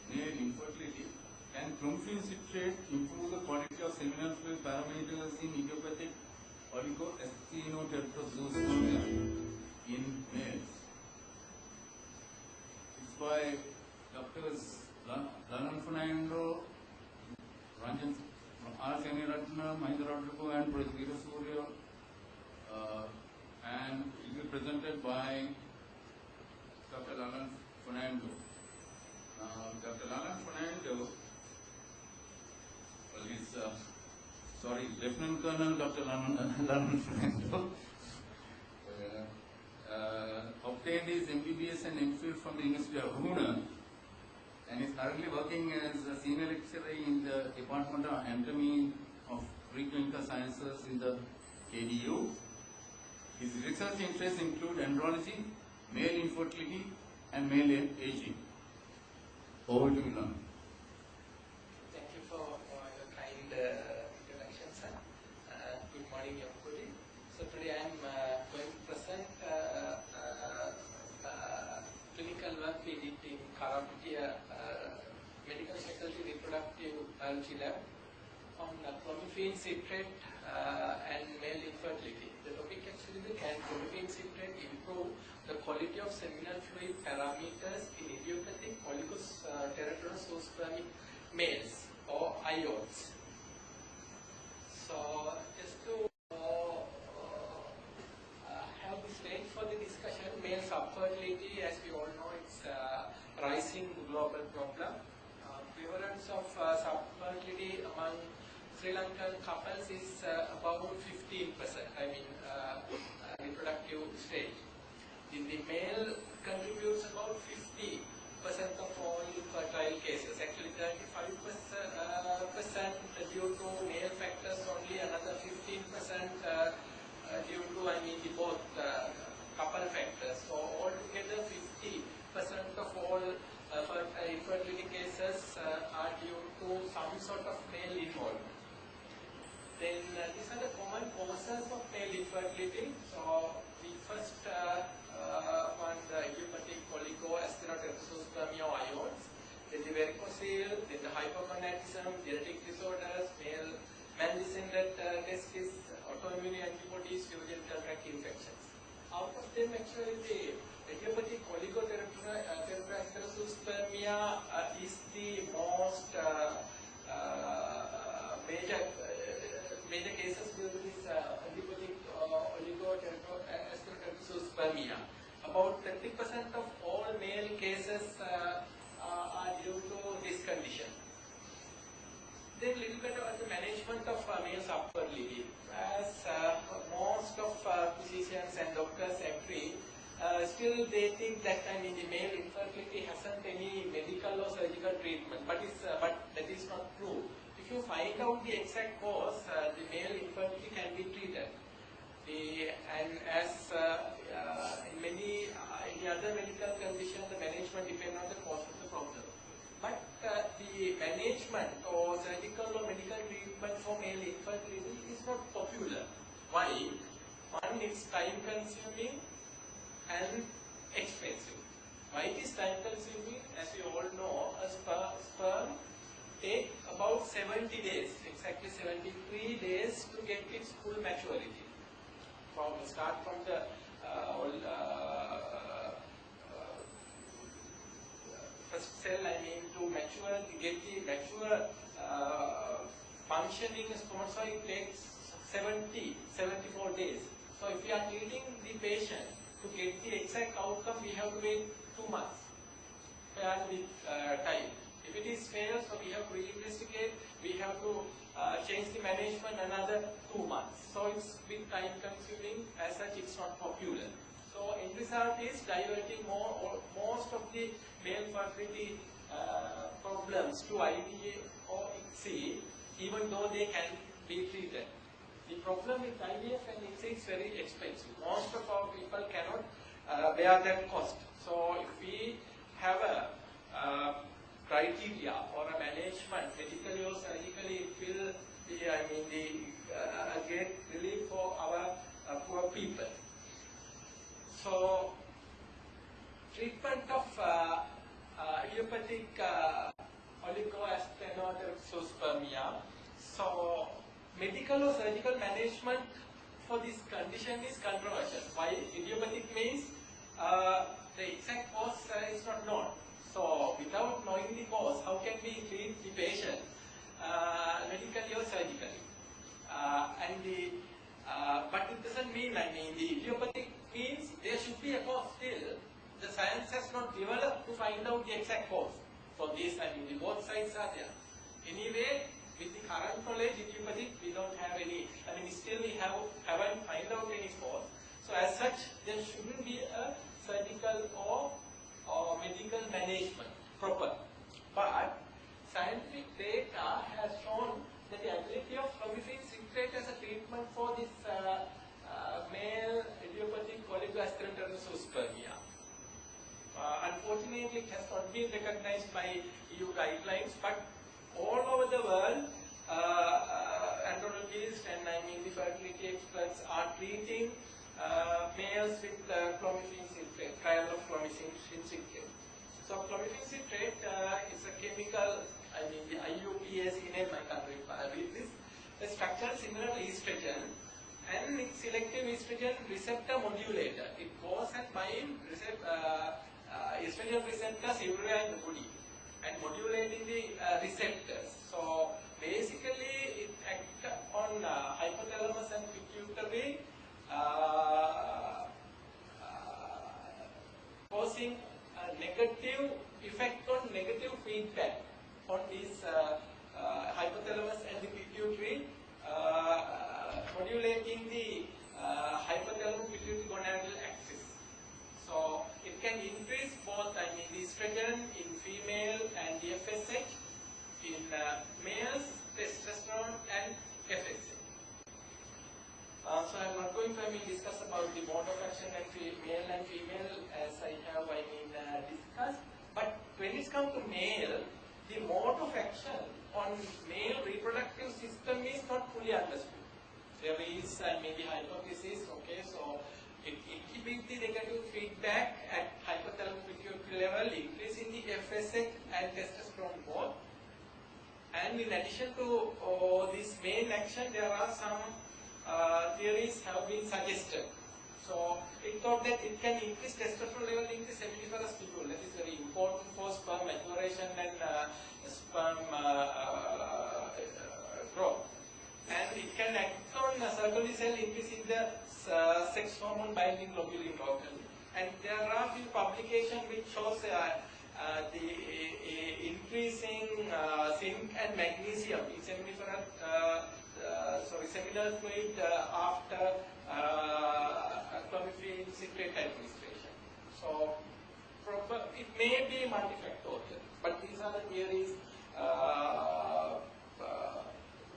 male infertility. Can Clomiphene citrate improve the quality of seminal fluid parameters in idiopathic Asthenoterato in males? It's by Doctors Fernando, Senevirathne, Rodrigo, and Weerasooriya, and it will be presented by Dr. Fernando. Dr. Fernando, well, he's Lieutenant Colonel Dr. Fernando, obtained his MBBS and MPhil from the University of Pune, and is currently working as a senior lecturer in the Department of Anatomy of Preclinical Sciences in the KDU. His research interests include andrology, male infertility, and male aging. Over to you, Lana. Thank you for your kind introduction, sir. Good morning, everybody. So today I am going to present clinical work we did in Clomiphene Medical Faculty Reproductive Biology Lab on Clomiphene citrate and male infertility. The topic actually is, can Clomiphene citrate improve the quality of seminal fluid parameters in idiopathic Teratospermic males or iodes. So just to have the stage for the discussion, male subfertility, as we all know, it's a rising global problem. Prevalence of subfertility among Sri Lankan couples is about 15%, reproductive stage. The male contributes about 50% of all infertile cases. Actually 35% due to male factors, only another 15% due to the both couple factors. So altogether 50% of all infertility cases are due to some sort of male involvement. Then these are the common causes of male infertility. So the first one, the idiopathic Asthenoterato or iodes, then the varicocele, then the hypogonadism, genetic disorders, man-descended testis, autoimmune antibodies, urogenital tract infections. Out of them, actually, the idiopathic Teratospermia is the most major cases due to this idiopathic Asthenoterato. About 30% of all male cases are due to this condition. Then a little bit about the management of male subfertility. As most of physicians and doctors agree, still they think that the male infertility hasn't any medical or surgical treatment, but that is not true. If you find out the exact cause, the male infertility can be treated. And as in any other medical condition, the management depends on the cause of the problem. But the management or surgical or medical treatment for male infertility is not popular. Why? One, it's time consuming and expensive. Why it is time consuming? As you all know, a sperm takes about 70 days, exactly 73 days to get its full maturity. Start from the first cell, to mature, to get the mature functioning spermatozoid, it takes 74 days. So if we are treating the patient, to get the exact outcome, we have to wait 2 months. Fair with time. If it is failed, so we have to reinvestigate, we have to change the management another 2 months. So it's a bit time consuming, as such it's not popular. So end result is diverting most of the male fertility problems to IVF or ICSI, even though they can be treated. The problem with IVF and ICSI is very expensive. Most of our people cannot bear that cost. So if we have a criteria or a management, medically or surgically, it will be, a great relief for our poor people. So treatment of idiopathic medical or surgical management for this condition is controversial. Why idiopathic means the exact cause is not known. So without knowing the cause, how can we treat the patient medically or surgically? But it doesn't mean, the idiopathic means there should be a cause still. The science has not developed to find out the exact cause. For this, the both sides are there. Anyway, with the current knowledge, idiopathic, we don't have any, still we haven't find out any cause. So as such, there shouldn't be a surgical or medical management proper. But scientific data has shown that the ability of Clomiphene citrate as a treatment for this male idiopathic oligoasthenoterato. Unfortunately, it has not been recognized by EU guidelines, but all over the world, andrologists and the fertility experts are treating males with Clomiphene citrate, trial of Clomiphene citrate. So Clomiphene citrate is a chemical, the IUPAC name I can't read this, a structure similar to estrogen, and it's selective estrogen receptor modulator. It goes and binds estrogen receptors everywhere in the body and modulating the receptors. So basically it acts on hypothalamus and pituitary, causing a negative effect on negative feedback on these hypothalamus and the pituitary, modulating the hypothalamus pituitary gonadal axis. So it can increase both the estrogen in female and the FSH, in males testosterone and FSH. So I am not going to discuss about the mode of action and male and female as I have discussed. But when it comes to male, the mode of action on male reproductive system is not fully understood. There is the hypothesis, okay, so it inhibits the negative feedback at hypothalamus pituitary level, increasing the FSH and testosterone both. And in addition to this main action, there are some theories have been suggested. So it thought that it can increase testosterone level in the seminiferous tubule. That is very important for sperm maturation and sperm growth. And it can act on circulatory cell, increasing the sex hormone binding globulin locally. And there are few publications which shows the increasing zinc and magnesium in seminal fluid after Clomiphene citrate administration. So it may be multifactorial, but these are the theories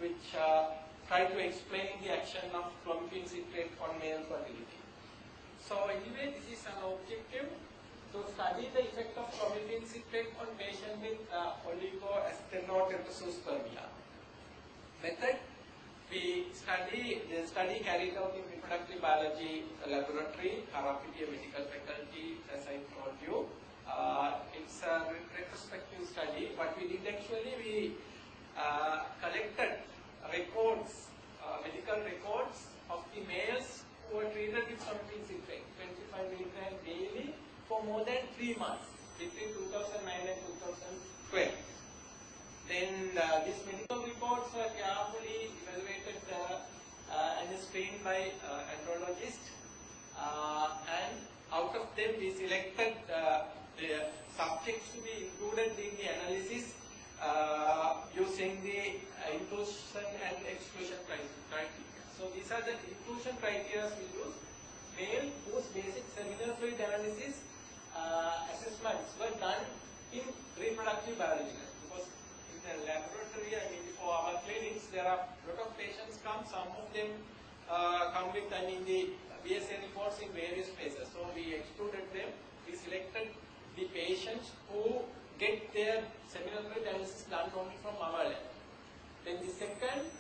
which try to explain the action of Clomiphene citrate on male fertility. So anyway, this is an objective to study the effect of Clomiphene citrate on patients with oligoasthenoterato. Method: we study the study carried out in reproductive biology laboratory, Harapitiya Medical Faculty, as I told you. It's a retrospective study. What we did actually, we collected records, medical records of the males who were treated with Clomiphene citrate, 25 mg daily for more than 3 months between 2009 and 2012. Then these medical reports were carefully evaluated and screened by andrologists, and out of them we selected the subjects to be included in the analysis using the inclusion and exclusion criteria. So these are the inclusion criteria we use. Male whose basic seminal fluid analysis assessments were done in reproductive biology. Because in the laboratory, for our clinics, there are a lot of patients come. Some of them come with the BSA reports in various phases. So we excluded them. We selected the patients who get their seminal fluid analysis done only from our lab. Then the second,